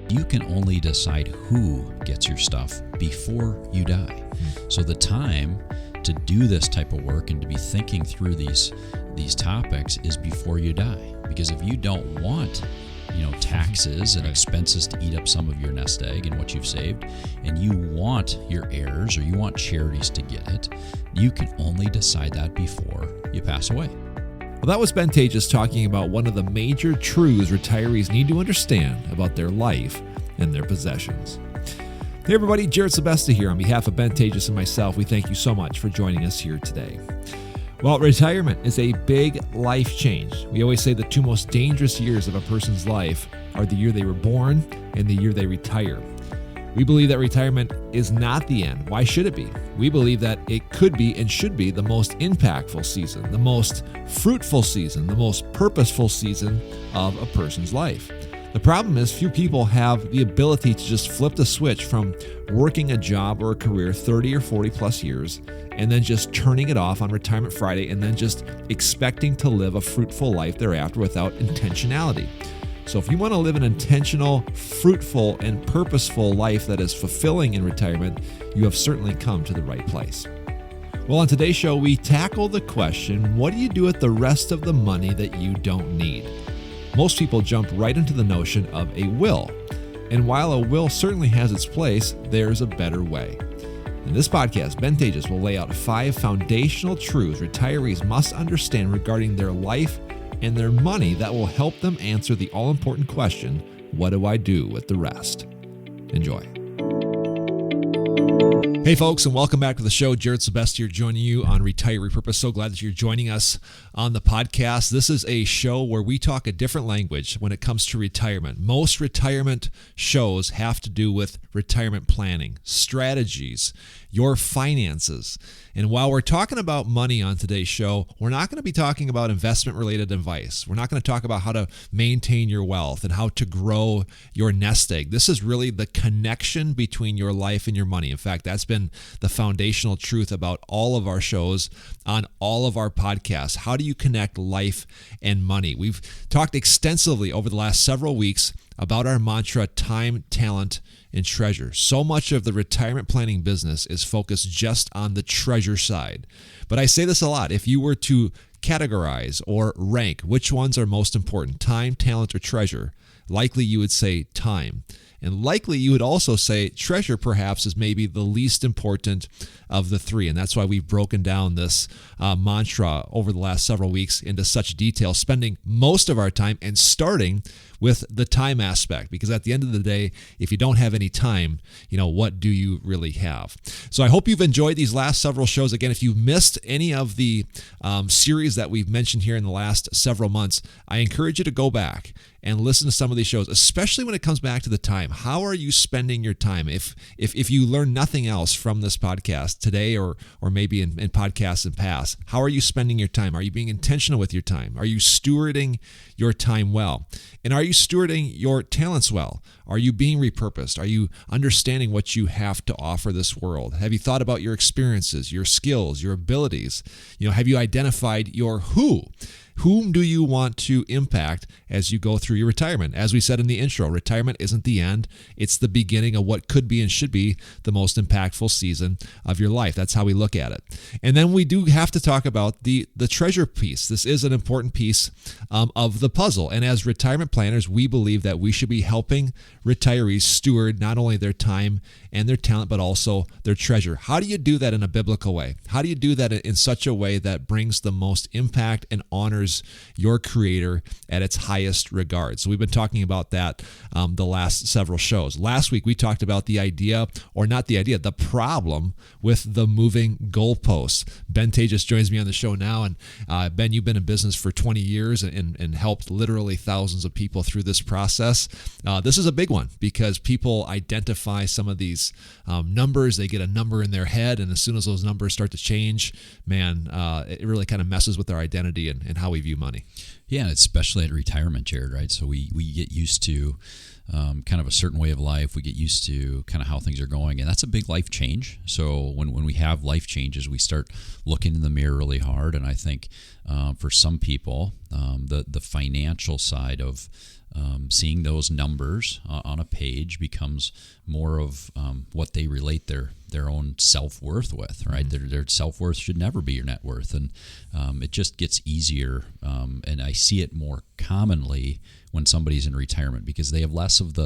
You can only decide who gets your stuff before you die. So the time to do this type of work and to be thinking through these topics is before you die. Because if you don't want, taxes and expenses to eat up some of your nest egg and what you've saved, and you want your heirs or you want charities to get it, you can only decide that before you pass away. Well, that was Ben Taatjes talking about one of the major truths retirees need to understand about their life and their possessions. Hey everybody, Jared Sebesta here. On behalf of Ben Taatjes and myself, we thank you so much for joining us here today. Well, retirement is a big life change. We always say the two most dangerous years of a person's life are the year they were born and the year they retire. We believe that retirement is not the end. Why should it be? We believe that it could be and should be the most impactful season, the most fruitful season, the most purposeful season of a person's life. The problem is few people have the ability to just flip the switch from working a job or a career 30 or 40 plus years and then just turning it off on Retirement Friday and then just expecting to live a fruitful life thereafter without intentionality. So if you want to live an intentional, fruitful, and purposeful life that is fulfilling in retirement, you have certainly come to the right place. Well, on today's show, we tackle the question, what do you do with the rest of the money that you don't need? Most people jump right into the notion of a will. And while a will certainly has its place, there's a better way. In this podcast, Ben Taatjes will lay out 5 foundational truths retirees must understand regarding their life and their money that will help them answer the all-important question, what do I do with the rest? Enjoy. Hey folks, and welcome back to the show. Jared Sebesta here joining you on Retire Repurpose. So glad that you're joining us on the podcast. This is a show where we talk a different language when it comes to retirement. Most retirement shows have to do with retirement planning, strategies, your finances. And while we're talking about money on today's show, we're not going to be talking about investment-related advice. We're not going to talk about how to maintain your wealth and how to grow your nest egg. This is really the connection between your life and your money. In fact, that's been the foundational truth about all of our shows on all of our podcasts. How do you connect life and money? We've talked extensively over the last several weeks about our mantra, time, talent, and treasure. So much of the retirement planning business is focused just on the treasure side. But I say this a lot. If you were to categorize or rank which ones are most important, time, talent, or treasure, likely you would say time. And likely you would also say treasure perhaps is maybe the least important of the three. And that's why we've broken down this mantra over the last several weeks into such detail, spending most of our time and starting with the time aspect. Because at the end of the day, if you don't have any time, what do you really have? So I hope you've enjoyed these last several shows. Again, if you've missed any of the series that we've mentioned here in the last several months, I encourage you to go back and listen to some of these shows, especially when it comes back to the time. How are you spending your time? If you learn nothing else from this podcast today or maybe in podcasts in past, how are you spending your time? Are you being intentional with your time? Are you stewarding your time well? And are you stewarding your talents well? Are you being repurposed? Are you understanding what you have to offer this world? Have you thought about your experiences, your skills, your abilities? Have you identified your who? Whom do you want to impact as you go through your retirement? As we said in the intro, retirement isn't the end. It's the beginning of what could be and should be the most impactful season of your life. That's how we look at it. And then we do have to talk about the treasure piece. This is an important piece of the puzzle. And as retirement planners, we believe that we should be helping retirees steward not only their time and their talent, but also their treasure. How do you do that in a biblical way? How do you do that in such a way that brings the most impact and honors your creator at its highest regard? So we've been talking about that the last several shows. Last week, we talked about the problem with the moving goalposts. Ben Taatjes joins me on the show now. And Ben, you've been in business for 20 years and helped literally thousands of people through this process. This is a big one because people identify some of these numbers. They get a number in their head, and as soon as those numbers start to change, it really kind of messes with their identity and how we view money. Yeah, especially at retirement, Jared, right? So we get used to kind of a certain way of life. We get used to kind of how things are going, and that's a big life change. So when we have life changes, we start looking in the mirror really hard. And I think for some people, the financial side of seeing those numbers on a page becomes more of what they relate their own self-worth with, right? Their self-worth should never be your net worth. And it just gets easier. And I see it more commonly when somebody's in retirement because they have less of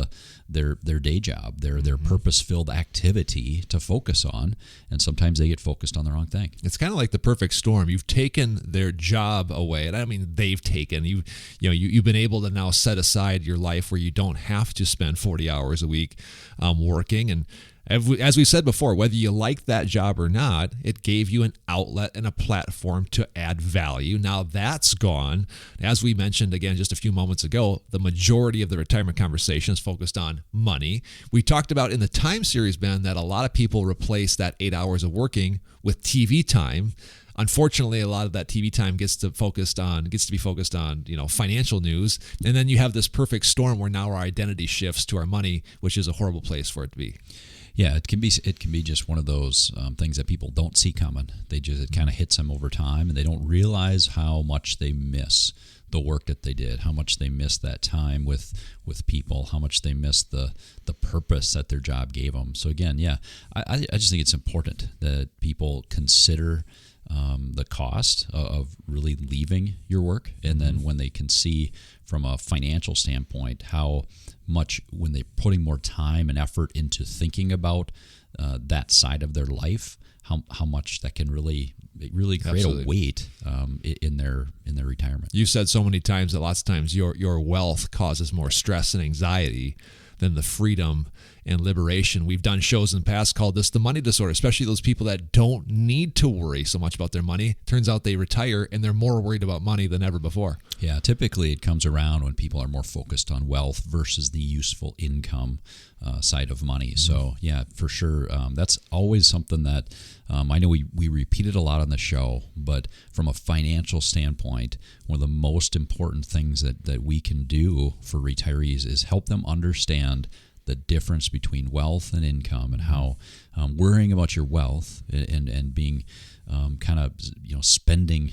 their day job, their purpose-filled activity to focus on, and sometimes they get focused on the wrong thing. It's kind of like the perfect storm. You've taken their job away, and I don't mean they've taken you've been able to now set aside your life where you don't have to spend 40 hours a week working. And as we said before, whether you like that job or not, it gave you an outlet and a platform to add value. Now that's gone. As we mentioned again just a few moments ago, the majority of the retirement conversation is focused on money. We talked about in the time series, Ben, that a lot of people replace that 8 hours of working with TV time. Unfortunately, a lot of that TV time gets to be focused on financial news, and then you have this perfect storm where now our identity shifts to our money, which is a horrible place for it to be. Yeah, it can be just one of those things that people don't see coming. It kind of hits them over time, and they don't realize how much they miss the work that they did, how much they miss that time with people, how much they miss the purpose that their job gave them. So again, yeah, I just think it's important that people consider the cost of really leaving your work, and then when they can see from a financial standpoint how much when they're putting more time and effort into thinking about that side of their life, how much that can really create Absolutely. a weight in their retirement. You said so many times that lots of times your wealth causes more stress and anxiety than the freedom and liberation. We've done shows in the past called this the money disorder, especially those people that don't need to worry so much about their money. Turns out they retire and they're more worried about money than ever before. Yeah, typically it comes around when people are more focused on wealth versus the useful income side of money. So yeah, for sure, that's always something that I know we repeat it a lot on the show, but from a financial standpoint, one of the most important things that we can do for retirees is help them understand the difference between wealth and income, and how worrying about your wealth and being kind of spending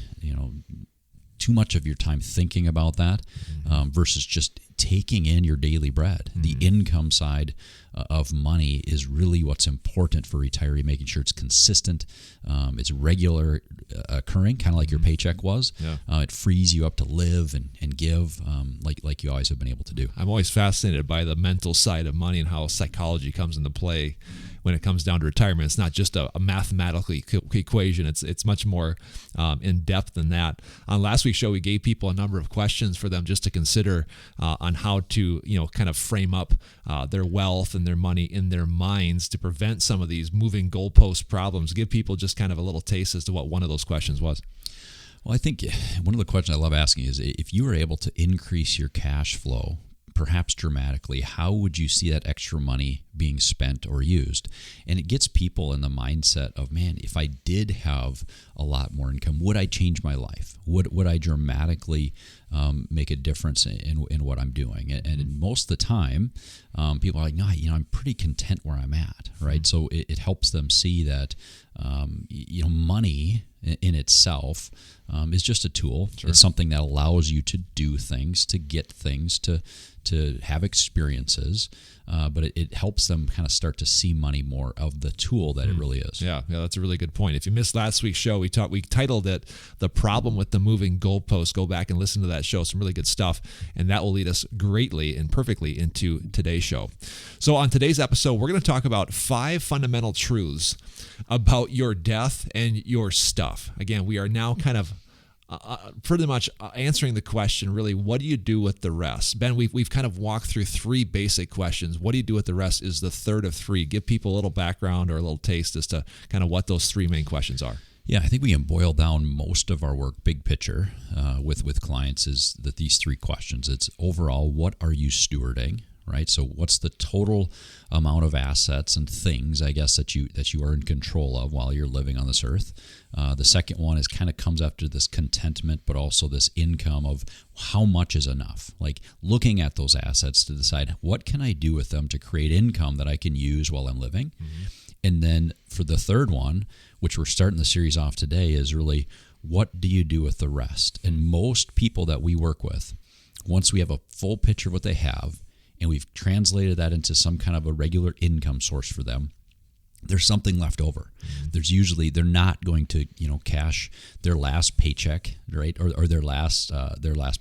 too much of your time thinking about that versus just taking in your daily bread. The income side of money is really what's important for retiree, making sure it's consistent, it's regular occurring, kind of like your paycheck was. Yeah. It frees you up to live and give like you always have been able to do. I'm always fascinated by the mental side of money and how psychology comes into play when it comes down to retirement. It's not just a mathematical equation. It's much more in depth than that. On last week's show, we gave people a number of questions for them just to consider on how to kind of frame up their wealth and their money in their minds to prevent some of these moving goalpost problems. Give people just kind of a little taste as to what one of those questions was. Well, I think one of the questions I love asking is, if you were able to increase your cash flow perhaps dramatically, how would you see that extra money being spent or used? And it gets people in the mindset of, man, if I did have a lot more income, would I change my life? Would I dramatically make a difference in what I'm doing? And most of the time, people are like, no, I'm pretty content where I'm at, right? So it helps them see that money in itself is just a tool. Sure. It's something that allows you to do things, to get things, to have experiences, but it helps them kind of start to see money more of the tool that it really is. Yeah, that's a really good point. If you missed last week's show, we titled it "The Problem with the Moving Goalposts." Go back and listen to that show. Some really good stuff, and that will lead us greatly and perfectly into today's show. So on today's episode, we're going to talk about 5 fundamental truths about your death and your stuff. Again, we are now kind of pretty much answering the question, really, what do you do with the rest? Ben, we've kind of walked through 3 basic questions. What do you do with the rest is the third of 3. Give people a little background or a little taste as to kind of what those 3 main questions are. Yeah, I think we can boil down most of our work, big picture, with clients, is that these 3 questions. It's overall, what are you stewarding, right? So what's the total amount of assets and things, I guess, that you are in control of while you're living on this earth? The second one is kind of comes after this contentment, but also this income of how much is enough. Like looking at those assets to decide what can I do with them to create income that I can use while I'm living. And then for the third one, which we're starting the series off today, is really what do you do with the rest? And most people that we work with, once we have a full picture of what they have and we've translated that into some kind of a regular income source for them, there's something left over. There's usually, they're not going to, cash their last paycheck, right? Or their last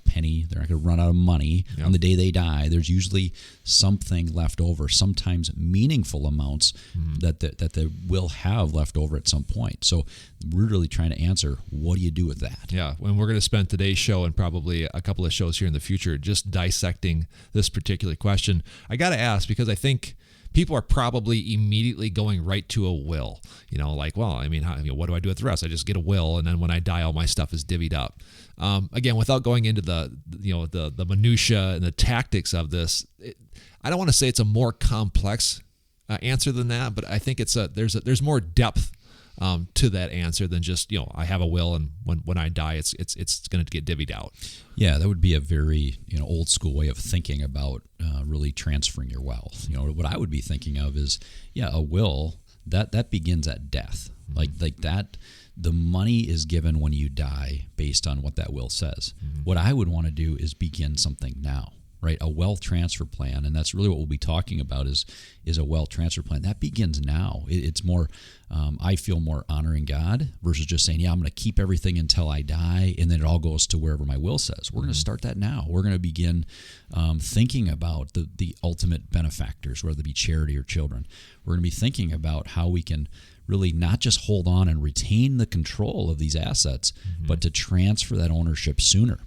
penny. They're not going to run out of money on the day they die. There's usually something left over, sometimes meaningful amounts that they will have left over at some point. So we're really trying to answer, what do you do with that? Yeah. And we're going to spend today's show and probably a couple of shows here in the future just dissecting this particular question. I got to ask, because I think people are probably immediately going right to a will, like, well, I mean, what do I do with the rest? I just get a will, and then when I die, all my stuff is divvied up. Again, without going into the minutia and the tactics of this, I don't want to say it's a more complex answer than that, but I think there's more depth to that answer than just, I have a will, and when I die, it's going to get divvied out. Yeah, that would be a very old school way of thinking about really transferring your wealth. What I would be thinking of is, a will that begins at death. Like that, the money is given when you die based on what that will says. What I would want to do is begin something now. Right, a wealth transfer plan, and that's really what we'll be talking about is a wealth transfer plan. That begins now. It's more, I feel more honoring God versus just saying, I'm going to keep everything until I die, and then it all goes to wherever my will says. We're going to start that now. We're going to begin thinking about the ultimate benefactors, whether it be charity or children. We're going to be thinking about how we can really not just hold on and retain the control of these assets, but to transfer that ownership sooner.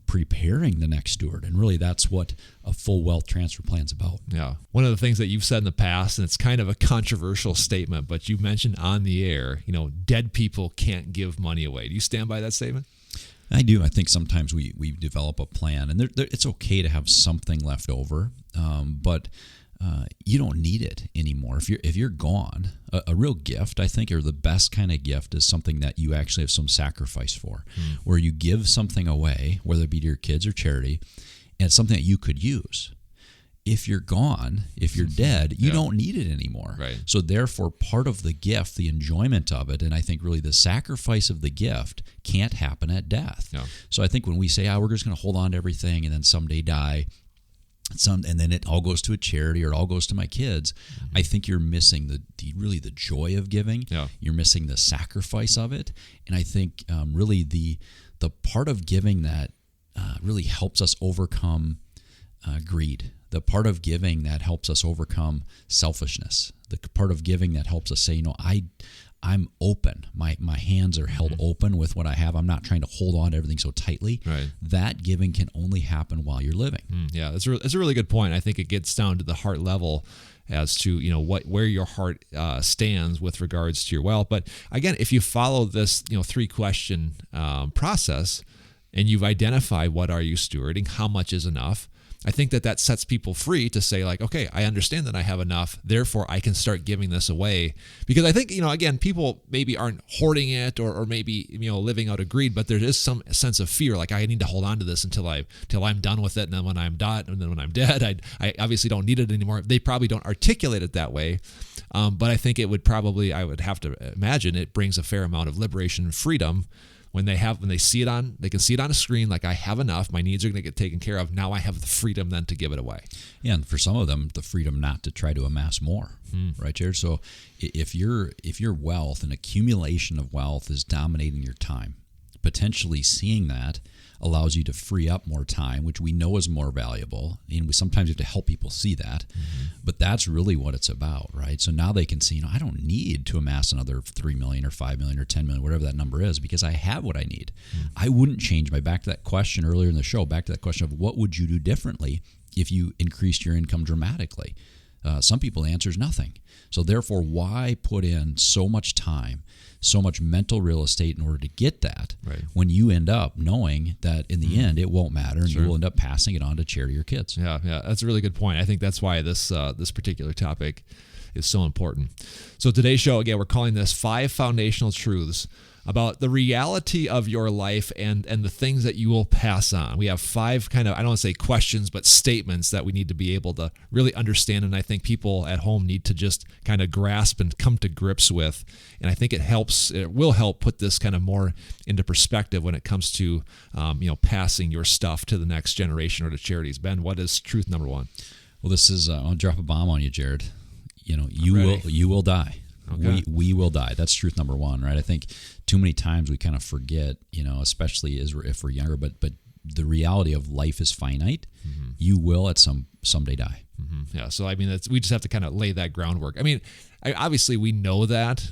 Preparing the next steward. And really that's what a full wealth transfer plan is about. Yeah. One of the things that you've said in the past, and it's kind of a controversial statement, but you mentioned on the air, dead people can't give money away. Do you stand by that statement? I do. I think sometimes we develop a plan, and it's okay to have something left over, but you don't need it anymore. If you're gone, a real gift, I think, or the best kind of gift is something that you actually have some sacrifice for, where you give something away, whether it be to your kids or charity, and it's something that you could use. If you're gone, if you're dead, you don't need it anymore. Right. So therefore, part of the gift, the enjoyment of it, and I think really the sacrifice of the gift can't happen at death. Yeah. So I think when we say, we're just going to hold on to everything and then someday die, and then it all goes to a charity or it all goes to my kids, I think you're missing the joy of giving. Yeah. You're missing the sacrifice of it. And I think really the part of giving that really helps us overcome greed, the part of giving that helps us overcome selfishness, the part of giving that helps us say, I'm open. My hands are held open with what I have. I'm not trying to hold on to everything so tightly. Right. That giving can only happen while you're living. Yeah, that's a really good point. I think it gets down to the heart level as to where your heart stands with regards to your wealth. But again, if you follow this 3-question process and you've identified what are you stewarding, how much is enough, I think that sets people free to say, like, okay, I understand that I have enough, therefore I can start giving this away. Because I think, again, people maybe aren't hoarding it or maybe, living out of greed, but there is some sense of fear, like I need to hold on to this until I'm done with it, and then when I'm done, and then when I'm dead, I obviously don't need it anymore. They probably don't articulate it that way, but I think I would have to imagine it brings a fair amount of liberation and freedom when they see it they can see it on a screen, like I have enough, my needs are going to get taken care of. Now I have the freedom then to give it away. Yeah, and for some of them, the freedom not to try to amass more, right, Jared? So if your wealth, an accumulation of wealth is dominating your time, potentially seeing that allows you to free up more time, which we know is more valuable. And we sometimes have to help people see that. But that's really what it's about, right? So now they can see, I don't need to amass another 3 million or 5 million or 10 million, whatever that number is, because I have what I need. I wouldn't change back to that question earlier in the show, back to that question of what would you do differently if you increased your income dramatically? Some people, the answer is nothing. So therefore, why put in so much time, so much mental real estate in order to get that, when you end up knowing that in the end it won't matter, and you will end up passing it on to charity or kids? Yeah, that's a really good point. I think that's why this particular topic is so important. So today's show, again, we're calling this 5 Foundational Truths about the reality of your life and the things that you will pass on. We have 5 kind of, I don't want to say questions, but statements that we need to be able to really understand, and I think people at home need to just kind of grasp and come to grips with. And I think it will help put this kind of more into perspective when it comes to passing your stuff to the next generation or to charities. Ben, what is truth number 1? Well, this is I'll drop a bomb on you, Jared. You will die. Okay. We will die. That's truth number 1, right? I think too many times we kind of forget, especially if we're younger, but the reality of life is finite. You will at someday die. Yeah. So I mean, we just have to kind of lay that groundwork. I mean, obviously we know that.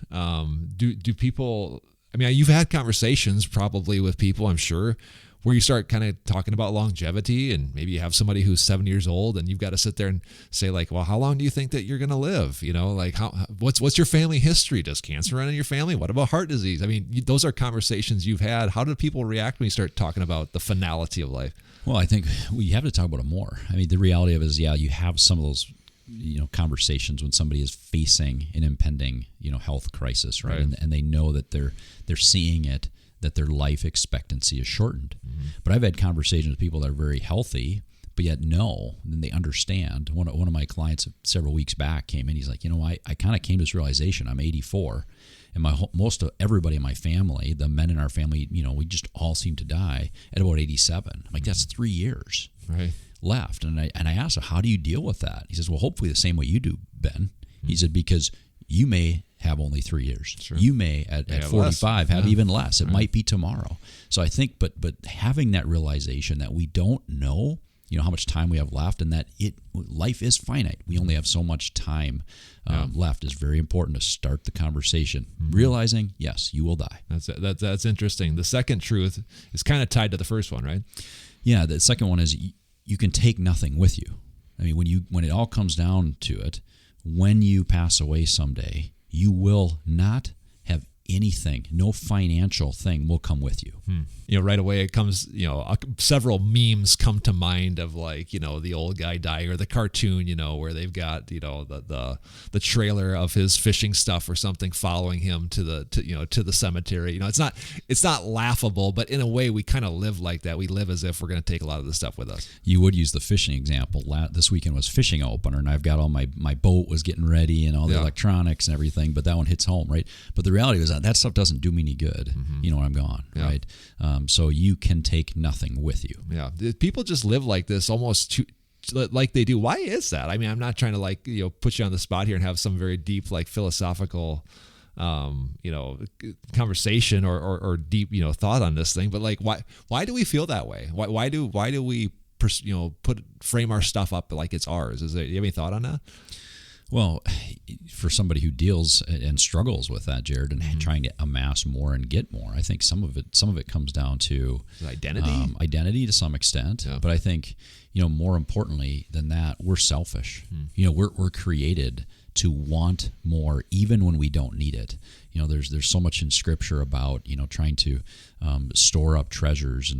Do people? I mean, you've had conversations probably with people, I'm sure, where you start kind of talking about longevity, and maybe you have somebody who's 7 years old, and you've got to sit there and say, like, well, how long do you think that you're going to live? Like, what's your family history? Does cancer run in your family? What about heart disease? I mean, those are conversations you've had. How do people react when you start talking about the finality of life? Well, I think we have to talk about it more. I mean, the reality of it is, you have some of those conversations when somebody is facing an impending health crisis, right? And they know that they're seeing it, that their life expectancy is shortened. But I've had conversations with people that are very healthy, but yet and they understand. One of my clients several weeks back came in. He's like, I kind of came to this realization. I'm 84, and most of everybody in my family, the men in our family, we just all seem to die at about 87. I'm like, that's 3 years left. And I asked him, how do you deal with that? He says, well, hopefully the same way you do, Ben. He said, because you may have only 3 years. Sure. You may at 45 have even less. It might be tomorrow. So I think, but having that realization that we don't know, how much time we have left, and that life is finite. We only have so much time left is very important to start the conversation. Realizing, yes, you will die. That's interesting. The second truth is kind of tied to the first one, right? Yeah. The second one is you can take nothing with you. I mean, when it all comes down to it, when you pass away someday, you will not have anything. No financial thing will come with you. Right away it comes, several memes come to mind of, like, the old guy dying, or the cartoon, where they've got, the trailer of his fishing stuff or something following him to the cemetery. It's not laughable, but in a way we kind of live like that. We live as if we're going to take a lot of this stuff with us. You would use the fishing example. This weekend was fishing opener, and I've got all my boat was getting ready and all the electronics and everything, but that one hits home, right? But the reality is that stuff doesn't do me any good, when I'm gone, right? So you can take nothing with you. Yeah. People just live like this almost like they do. Why is that? I mean, I'm not trying to put you on the spot here and have some very deep, philosophical, conversation or deep, thought on this thing. But why do we feel that way? Why do we, frame our stuff up like it's ours? Do you have any thought on that? Well, for somebody who deals and struggles with that, Jared, and trying to amass more and get more, I think some of it comes down to identity to some extent. Yeah. But I think, more importantly than that, we're selfish. We're created to want more, even when we don't need it. There's so much in Scripture about trying to store up treasures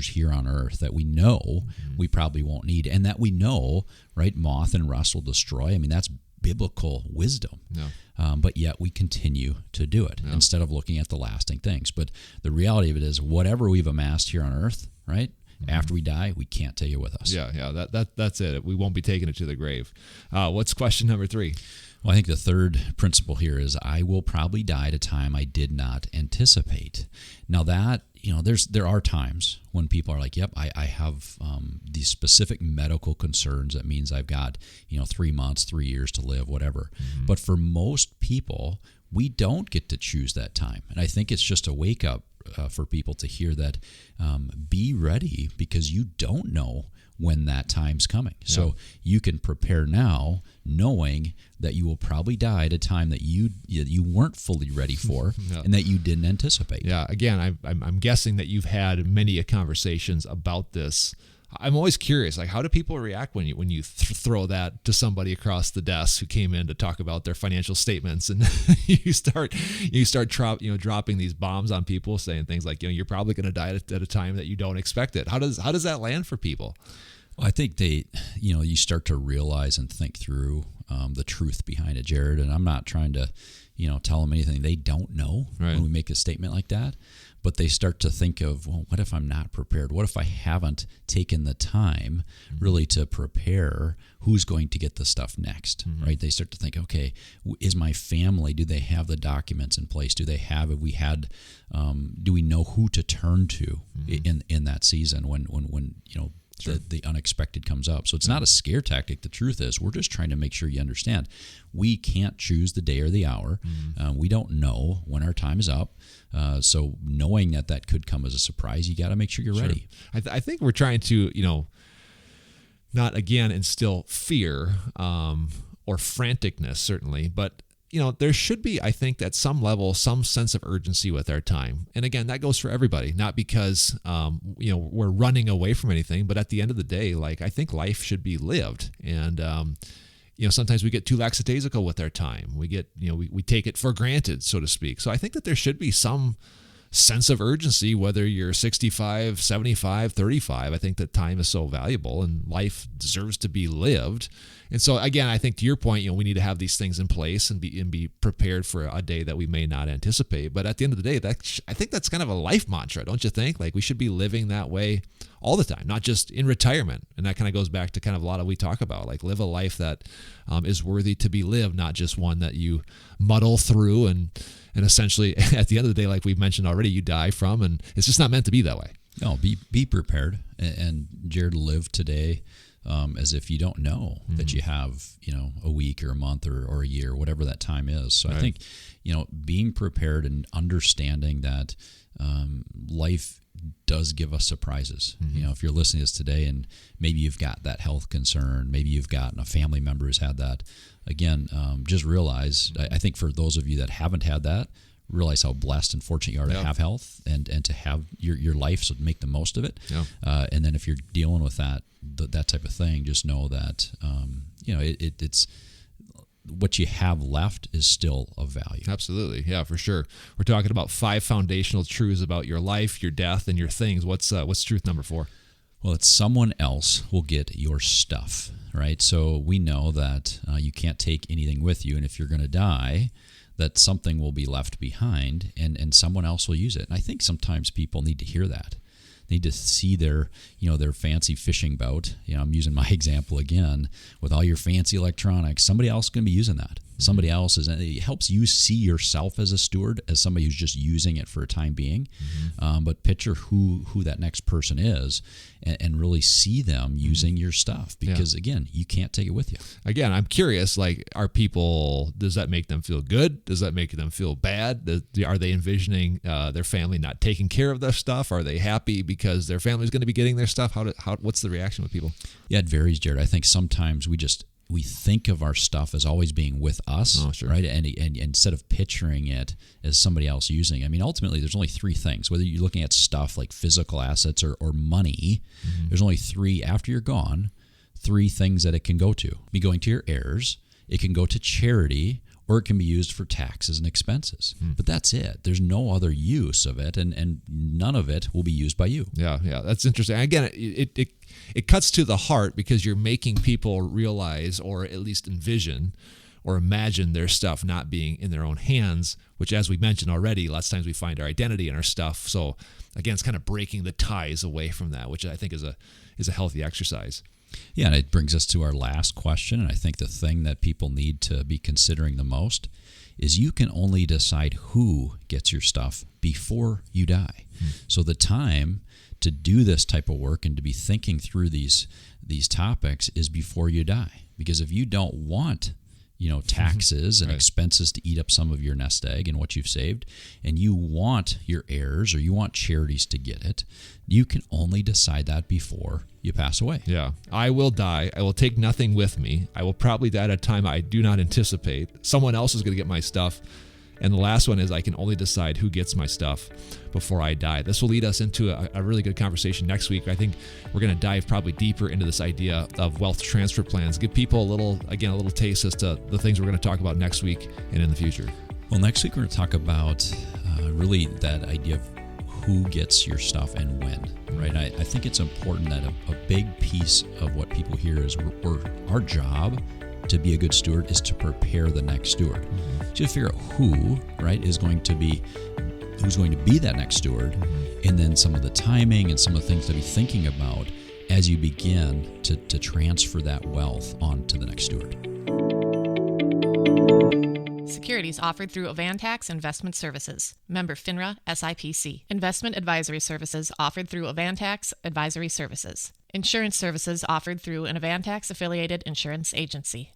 here on earth that we know we probably won't need, and that we know, right, moth and rust will destroy. I mean, that's biblical wisdom. Yeah. But yet we continue to do it instead of looking at the lasting things. But the reality of it is, whatever we've amassed here on earth, right, after we die, we can't take it with us. Yeah. That's it. We won't be taking it to the grave. What's question number 3? Well, I think the third principle here is I will probably die at a time I did not anticipate. Now that, there are times when people are like, yep, I have these specific medical concerns. That means I've got, 3 months, 3 years to live, whatever. But for most people, we don't get to choose that time. And I think it's just a wake up for people to hear that be ready, because you don't know when that time's coming. Yeah. So you can prepare now, knowing that you will probably die at a time that you weren't fully ready for and that you didn't anticipate. Yeah. Again, I'm guessing that you've had many conversations about this I'm always curious, like, how do people react when you throw that to somebody across the desk who came in to talk about their financial statements, and you start dropping these bombs on people, saying things like, you're probably going to die at a time that you don't expect it. How does that land for people? Well, I think you start to realize and think through the truth behind it, Jared. And I'm not trying to, tell them anything they don't know when we make a statement like that. But they start to think of, well, what if I'm not prepared? What if I haven't taken the time really to prepare? Who's going to get the stuff next, right? They start to think, okay, is my family, do they have the documents in place? Do we know who to turn to in that season when Sure. The unexpected comes up. So it's not a scare tactic. The truth is, we're just trying to make sure you understand we can't choose the day or the hour. We don't know when our time is up. So knowing that could come as a surprise, you got to make sure you're ready. I think we're trying to, not again instill fear or franticness, certainly, but there should be, I think, at some level, some sense of urgency with our time. And again, that goes for everybody, not because, we're running away from anything, but at the end of the day, like, I think life should be lived. And, sometimes we get too lackadaisical with our time. We get, we take it for granted, so to speak. So I think that there should be some sense of urgency, whether you're 65, 75, 35. I think that time is so valuable and life deserves to be lived. And so again, I think to your point, we need to have these things in place and be prepared for a day that we may not anticipate. But at the end of the day, I think that's kind of a life mantra, don't you think? Like, we should be living that way all the time, not just in retirement. And that kind of goes back to kind of a lot of we talk about, like, live a life that is worthy to be lived, not just one that you muddle through and essentially at the end of the day, like we've mentioned already, you die from, and it's just not meant to be that way. No, be prepared. And Jared, live today as if you don't know that you have, a week or a month or a year, whatever that time is. So I think, being prepared and understanding that life does give us surprises. If you're listening to this today and maybe you've got that health concern, maybe you've got a family member who's had that, again, just realize, I think for those of you that haven't had that, realize how blessed and fortunate you are to have health and to have your life, so make the most of it. And then if you're dealing with that type of thing, just know that it's what you have left is still of value. Absolutely. Yeah, for sure. We're talking about 5 foundational truths about your life, your death, and your things. What's truth number 4? Well, it's someone else will get your stuff, right? So we know that you can't take anything with you, and if you're going to die, that something will be left behind and someone else will use it. And I think sometimes people need to hear that. They need to see their fancy fishing boat. I'm using my example again with all your fancy electronics. Somebody else is going to be using that. Somebody else is. It helps you see yourself as a steward, as somebody who's just using it for a time being. But picture who that next person is, and really see them using your stuff. Because again, you can't take it with you. Again, I'm curious. Like, does that make them feel good? Does that make them feel bad? Are they envisioning their family not taking care of their stuff? Are they happy because their family's going to be getting their stuff? What's the reaction with people? Yeah, it varies, Jared. I think sometimes we think of our stuff as always being with us, right? And instead of picturing it as somebody else using it. I mean, ultimately, there's only 3 things. Whether you're looking at stuff like physical assets or money, there's only 3, after you're gone, 3 things that it can go to. Be going to your heirs, it can go to charity, or it can be used for taxes and expenses. But that's it. There's no other use of it, and none of it will be used by you. Yeah, that's interesting. Again, it cuts to the heart, because you're making people realize, or at least envision or imagine, their stuff not being in their own hands, which, as we mentioned already, lots of times we find our identity in our stuff. So again, it's kind of breaking the ties away from that, which I think is a healthy exercise. Yeah, and it brings us to our last question, and I think the thing that people need to be considering the most is you can only decide who gets your stuff before you die. So the time to do this type of work and to be thinking through these topics is before you die. Because if you don't want taxes and expenses to eat up some of your nest egg and what you've saved, and you want your heirs or you want charities to get it, you can only decide that before you pass away. Yeah. I will die. I will take nothing with me. I will probably die at a time I do not anticipate. Someone else is going to get my stuff. And the last one is I can only decide who gets my stuff before I die. This will lead us into a really good conversation next week. I think we're going to dive probably deeper into this idea of wealth transfer plans, give people a little taste as to the things we're going to talk about next week and in the future. Well, next week we're going to talk about really that idea of who gets your stuff and when, right? I think it's important that a big piece of what people hear is our job to be a good steward is to prepare the next steward. Mm-hmm. So you figure out who, right, who's going to be that next steward, mm-hmm. and then some of the timing and some of the things to be thinking about as you begin to transfer that wealth on to the next steward. Securities offered through Avantax Investment Services. Member FINRA SIPC. Investment advisory services offered through Avantax Advisory Services. Insurance services offered through an Avantax affiliated insurance agency.